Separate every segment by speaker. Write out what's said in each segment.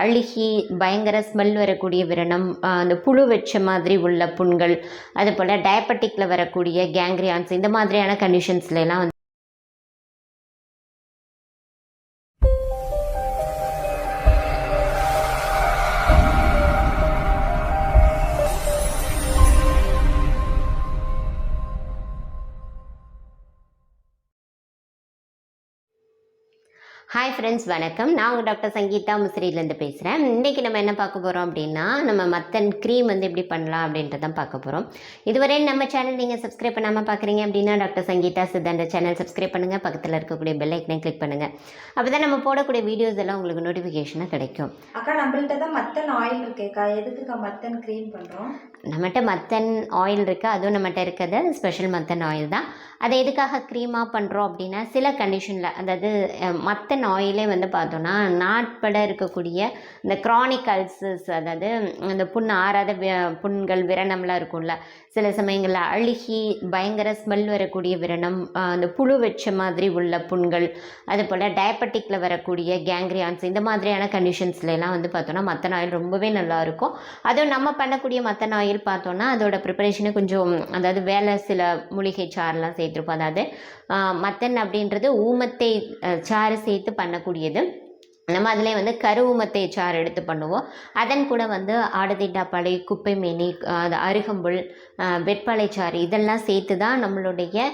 Speaker 1: அழுகி பயங்கர ஸ்மெல் வரக்கூடிய விரணம், அந்த புழு வச்ச மாதிரி உள்ள புண்கள், அதுபோல் டயபெட்டிக்கில் வரக்கூடிய கேங்க்ரியான்ஸ், இந்த மாதிரியான கண்டிஷன்ஸ்லாம் வந்து ஹாய் ஃப்ரெண்ட்ஸ், வணக்கம். நான் உங்கள் டாக்டர் சங்கீதா முசிறியிலேருந்து பேசுகிறேன். இன்றைக்கி நம்ம என்ன பார்க்க போகிறோம் அப்படின்னா, நம்ம மத்தன் க்ரீம் வந்து எப்படி பண்ணலாம் அப்படின்றதான் பார்க்க போகிறோம். இதுவரை நம்ம சேனல் நீங்கள் சப்ஸ்கிரைப் பண்ணாமல் பார்க்குறீங்க அப்படின்னா டாக்டர் சங்கீதா சித்தாந்த சேனல் சப்ஸ்கிரைப் பண்ணுங்கள். பக்கத்தில் இருக்கக்கூடிய பெல் ஐக்கனை கிளிக் பண்ணுங்கள். அப்போ தான் நம்ம போடக்கூடிய வீடியோஸ் எல்லாம் உங்களுக்கு நோட்டிஃபிகேஷனாக கிடைக்கும்.
Speaker 2: அக்கா, நம்மள்ட்ட தான் மத்தன் ஆயில் இருக்கேக்கா, எதுக்குக்கா மத்தன் க்ரீம் பண்ணுறோம்?
Speaker 1: நம்மகிட்ட மத்தன் ஆயில் இருக்குது, அதுவும் நம்மகிட்ட இருக்கிறது ஸ்பெஷல் மத்தன் ஆயில் தான். அதை எதுக்காக க்ரீமாக பண்ணுறோம் அப்படின்னா, சில கண்டிஷனில், அதாவது மத்தன் ஆயிலே வந்து பார்த்தோன்னா நாட்பட இருக்கக்கூடிய இந்த க்ரானிக் அல்சர்ஸ், அதாவது இந்த புண் ஆறாத புண்கள் விரணம்லாம் இருக்கும்ல, சில சமயங்களில் அழுகி பயங்கர ஸ்மெல் வரக்கூடிய விரணம், அந்த புழு வச்ச மாதிரி உள்ள புண்கள், அதுபோல் டயபெட்டிக்கில் வரக்கூடிய கேங்க்ரியான்ஸ், இந்த மாதிரியான கண்டிஷன்ஸ்லாம் வந்து பார்த்தோன்னா மத்தன் ஆயில் ரொம்பவே நல்லாயிருக்கும். அதுவும் நம்ம பண்ணக்கூடிய மத்தன் ஆயில் பார்த்தோன்னா அதோட ப்ரிப்பரேஷனு கொஞ்சம், அதாவது வேலை சில மூலிகை சாரெலாம் சேர்த்துருப்போம். அதாவது மத்தன் அப்படின்றது ஊமத்தை சாறு சேர்த்து பண்ணக்கூடியது. நம்ம அதில் வந்து ஊமத்தை சாறு எடுத்து பண்ணுவோம். அதன் கூட வந்து ஆடுதிட்டாப்பாளை, குப்பை மேனி, அது அருகம்புல், வெட்பாளை சாறு, இதெல்லாம் சேர்த்து தான் நம்மளுடைய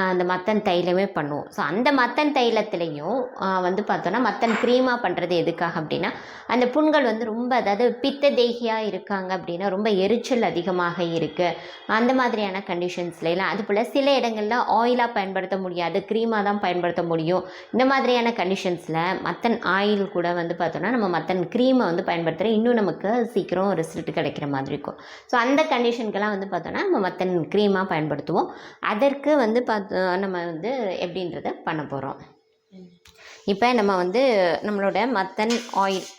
Speaker 1: அந்த மத்தன் தைலமே பண்ணுவோம். ஸோ அந்த மத்தன் தைலத்துலேயும் வந்து பார்த்தோன்னா மத்தன் க்ரீமாக பண்ணுறது எதுக்காக அப்படின்னா, அந்த புண்கள் வந்து ரொம்ப, அதாவது பித்த தேகியாக இருக்காங்க அப்படின்னா, ரொம்ப எரிச்சல் அதிகமாக இருக்குது, அந்த மாதிரியான கண்டிஷன்ஸ்லாம், அதுபோல் சில இடங்களில் ஆயிலாக பயன்படுத்த முடியாது, க்ரீமாக தான் பயன்படுத்த முடியும். இந்த மாதிரியான கண்டிஷன்ஸில் மத்தன் ஆயில் கூட வந்து பார்த்தோன்னா நம்ம மத்தன் க்ரீமை வந்து பயன்படுத்துகிற இன்னும் நமக்கு சீக்கிரம் ரிசல்ட் கிடைக்கிற மாதிரி இருக்கும். ஸோ அந்த கண்டிஷனுக்கெல்லாம் வந்து பார்த்தோன்னா நம்ம மத்தன் க்ரீமாக பயன்படுத்துவோம். அதற்கு வந்து நம்ம வந்து எப்படின்றத பண்ண போகிறோம். இப்போ நம்ம வந்து நம்மளோட மத்தன் ஆயில்,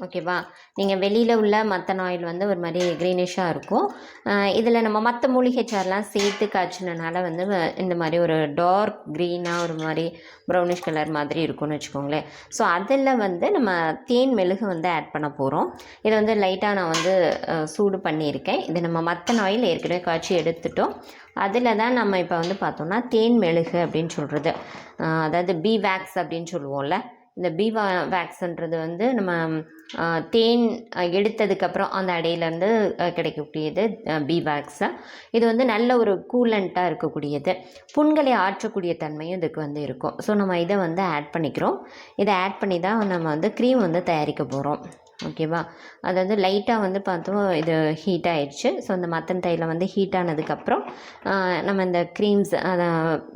Speaker 1: ஓகேவா, நீங்கள் வெளியில் உள்ள மத்தன் ஆயில் வந்து ஒரு மாதிரி க்ரீனிஷாக இருக்கும். இதில் நம்ம மற்ற மூலிகை சாரெலாம் சேர்த்து காய்ச்சினால வந்து இந்த மாதிரி ஒரு டார்க் க்ரீனாக ஒரு மாதிரி ப்ரௌனிஷ் கலர் மாதிரி இருக்கும்னு வச்சுக்கோங்களேன். ஸோ அதில் வந்து நம்ம தேன் மெழுகு வந்து ஆட் பண்ண போகிறோம். இதை வந்து லைட்டாக நான் வந்து சூடு பண்ணியிருக்கேன். இது நம்ம மத்தன் ஆயில் ஏற்கனவே காய்ச்சி எடுத்துட்டோம். அதில் தான் நம்ம இப்போ வந்து பார்த்தோம்னா தேன் மெழுகு அப்படின்னு சொல்கிறது, அதாவது பீ வேக்ஸ் அப்படின்னு சொல்லுவோம்ல, இந்த பீ வேக்ஸ்ன்றது வந்து நம்ம தேன் எடுத்ததுக்கப்புறம் அந்த அடையிலேருந்து கிடைக்கக்கூடியது பீ வேக்ஸு. இது வந்து நல்ல ஒரு கூலண்ட்டாக இருக்கக்கூடியது, புண்களை ஆற்றக்கூடிய தன்மையும் இதுக்கு வந்து இருக்கும். ஸோ நம்ம இதை வந்து ஆட் பண்ணிக்கிறோம். இதை ஆட் பண்ணி தான் நம்ம வந்து க்ரீம் வந்து தயாரிக்க போகிறோம், ஓகேவா. அதாவது லைட்டாக வந்து பார்த்தோம், இது ஹீட் ஆகிடுச்சு. ஸோ இந்த மத்தன் தைலம் வந்து ஹீட் ஆனதுக்கப்புறம் நம்ம இந்த க்ரீம்ஸ்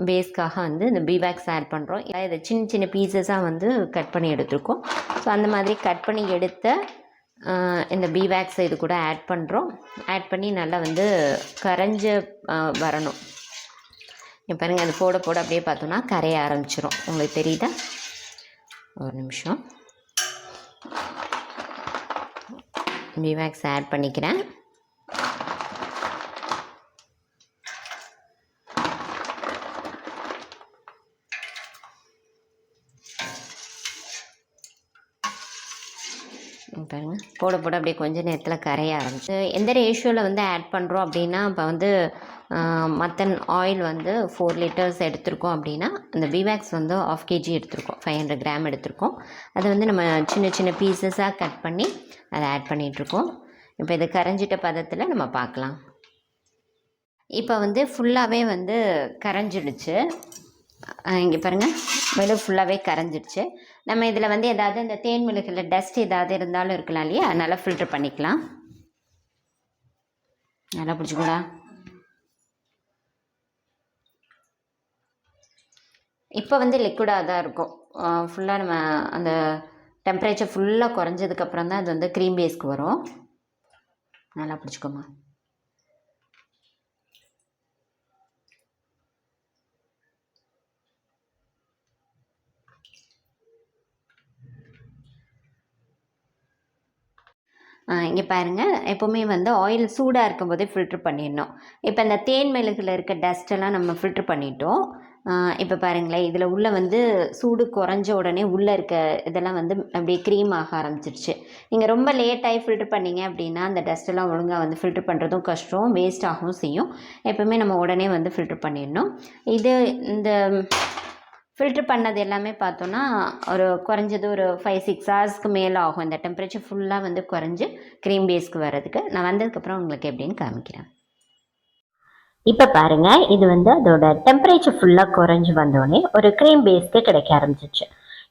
Speaker 1: பேஸ்க்காக வந்து இந்த பீ வேக்ஸ் ஆட் பண்ணுறோம். இதை சின்ன சின்ன பீசஸாக வந்து கட் பண்ணி எடுத்துருக்கோம். ஸோ அந்த மாதிரி கட் பண்ணி எடுத்த இந்த பீ வேக்ஸை இது கூட ஆட் பண்ணுறோம். ஆட் பண்ணி நல்லா வந்து கரைஞ்சு வரணும். இப்போ பாருங்கள், அது போட போட அப்படியே பார்த்தோன்னா கரைய ஆரம்பிச்சிடும். உங்களுக்கு தெரியுதா? ஒரு நிமிஷம், பீ வேக்ஸ் ஆட் பண்ணிக்கிறேன். பாருங்கள், போட போட அப்படியே கொஞ்சம் நேரத்தில் கரைய ஆரம்பிச்சு. எந்த ரேஷியோவில் வந்து ஆட் பண்ணுறோம் அப்படின்னா, இப்போ வந்து மத்தன் ஆயில் வந்து 4 லிட்டர்ஸ் எடுத்திருக்கோம் அப்படின்னா, அந்த பீ வேக்ஸ் வந்து 1/2 kg எடுத்திருக்கோம், 500 கிராம் எடுத்திருக்கோம். அது வந்து நம்ம சின்ன சின்ன பீசஸாக கட் பண்ணி அதை ஆட் பண்ணிகிட்ருக்கோம். இப்போ இது கரைஞ்சிட்ட பதத்தில் நம்ம பார்க்கலாம். இப்போ வந்து ஃபுல்லாகவே வந்து கரைஞ்சிடுச்சு. இங்கே பாருங்கள், மெழுகு ஃபுல்லாகவே கரைஞ்சிடுச்சு. நம்ம இதில் வந்து ஏதாவது இந்த தேன் மெழுகில் டஸ்ட் ஏதாவது இருந்தாலும் இருக்கலாம் இல்லையா, அதனால் ஃபில்டர் பண்ணிக்கலாம். நல்லா பிடிச்சிக்கூடா. இப்போ வந்து லிக்விடாக தான் இருக்கும். ஃபுல்லாக நம்ம அந்த டெம்பரேச்சர் ஃபுல்லாக குறைஞ்சதுக்கப்புறம் தான் அது வந்து க்ரீம் பேஸ்க்கு வரும். நல்லா பிடிச்சிக்கோமா. இங்கே பாருங்கள், எப்போவுமே வந்து ஆயில் சூடாக இருக்கும்போதே ஃபில்ட்ரு பண்ணிடணும். இப்போ இந்த தேன் மெழுகில் இருக்க டஸ்ட்டெல்லாம் நம்ம ஃபில்ட்ரு பண்ணிட்டோம். இப்போ பாருங்களேன், இதில் உள்ளே வந்து சூடு குறைஞ்ச உடனே உள்ளே இருக்க இதெல்லாம் வந்து அப்படியே க்ரீம் ஆக ஆரம்பிச்சிருச்சு. நீங்கள் ரொம்ப லேட்டாகி ஃபில்ட்ரு பண்ணிங்க அப்படின்னா அந்த டஸ்ட்டெல்லாம் ஒழுங்காக வந்து ஃபில்ட்ரு பண்ணுறதும் கஷ்டம், வேஸ்ட் ஆகவும் செய்யும். எப்போவுமே நம்ம உடனே வந்து ஃபில்ட்ரு பண்ணிடணும். இந்த ஃபில்ட்ரு பண்ணது எல்லாமே பார்த்தோன்னா ஒரு குறைஞ்சது ஒரு 5-6 ஹவர்ஸ்க்கு மேலே ஆகும். இந்த டெம்பரேச்சர் ஃபுல்லாக வந்து குறைஞ்சி க்ரீம் பேஸ்க்கு வர்றதுக்கு. நான் வந்ததுக்கப்புறம் உங்களுக்கு எப்படின்னு காமிக்கிறேன். இப்போ பாருங்கள், இது வந்து அதோட டெம்பரேச்சர் ஃபுல்லாக குறைஞ்சி வந்தோடனே ஒரு க்ரீம் பேஸ்க்கு கிடைக்க ஆரம்பிச்சிச்சு.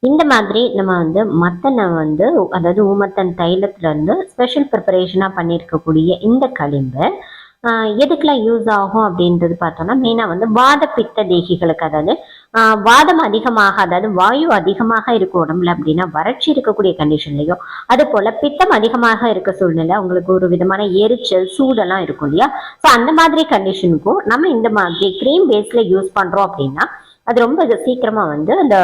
Speaker 1: இந்த மாதிரி நம்ம வந்து மத்தனை வந்து அதாவது ஊமத்தன் தைலத்துலேருந்து ஸ்பெஷல் ப்ரிப்பரேஷனாக பண்ணியிருக்கக்கூடிய இந்த களிம்பு எதுக்கெல்லாம் யூஸ் ஆகும் அப்படின்றது பார்த்தோம்னா மெயினாக வந்து வாத பித்த தேகிகளுக்கு, அதாவது வாதம் அதிகமாக, அதாவது வாயு அதிகமாக இருக்கும் உடம்புல அப்படின்னா வறட்சி இருக்கக்கூடிய கண்டிஷன்லையும், அது போல் பித்தம் அதிகமாக இருக்க சூழ்நிலை உங்களுக்கு ஒரு விதமான எரிச்சல் சூடெல்லாம் இருக்கும் இல்லையா. ஸோ அந்த மாதிரி கண்டிஷனுக்கும் நம்ம இந்த மாதிரி க்ரீம் பேஸில் யூஸ் பண்ணுறோம் அப்படின்னா அது ரொம்ப சீக்கிரமாக வந்து அந்த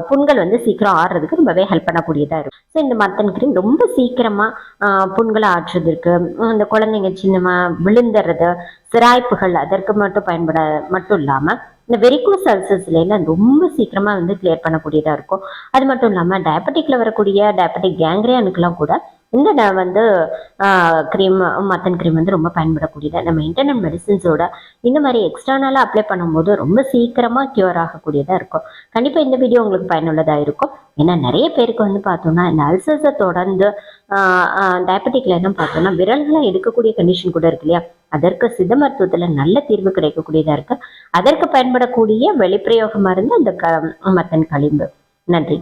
Speaker 1: புண்கள் வந்து சீக்கிரம் ஆடுறதுக்கு ரொம்பவே ஹெல்ப் பண்ணக்கூடியதாக இருக்கும். ஸோ இந்த மத்தன் க்ரீம் ரொம்ப சீக்கிரமாக புண்களை ஆற்றுறதுக்கு, இந்த குழந்தைங்க சின்னமாக விழுந்துடுறது, சிராய்ப்புகள் அதற்கு மட்டும் இல்லாமல் இந்த வெரிகோஸ் அல்சர்ஸ்லாம் ரொம்ப சீக்கிரமாக வந்து கிளியர் பண்ணக்கூடியதாக இருக்கும். அது மட்டும் இல்லாமல் டயபெட்டிக்கில் வரக்கூடிய டயபெட்டிக் கேங்க்ரியானுக்கெல்லாம் கூட இந்த வந்து க்ரீம் மத்தன் க்ரீம் வந்து ரொம்ப பயன்படக்கூடியது. நம்ம இன்டர்னல் மெடிசின்ஸோட இந்த மாதிரி எக்ஸ்டர்னலாக அப்ளை பண்ணும்போது ரொம்ப சீக்கிரமாக க்யூர் ஆகக்கூடியதாக இருக்கும். கண்டிப்பாக இந்த வீடியோ உங்களுக்கு பயனுள்ளதாக இருக்கும். ஏன்னா நிறைய பேருக்கு வந்து பார்த்தோம்னா இந்த அல்சர்ஸை தொடர்ந்து டயபெட்டிக்ல என்ன பார்த்தோம்னா விரல்களை எடுக்கக்கூடிய கண்டிஷன் கூட இருக்கு இல்லையா. அதற்கு சித்த மருத்துவத்தில் நல்ல தீர்வு கிடைக்கக்கூடியதாக இருக்குது. அதற்கு பயன்படக்கூடிய வெளிப்பிரயோக மருந்து இந்த மத்தன் களிம்பு. நன்றி.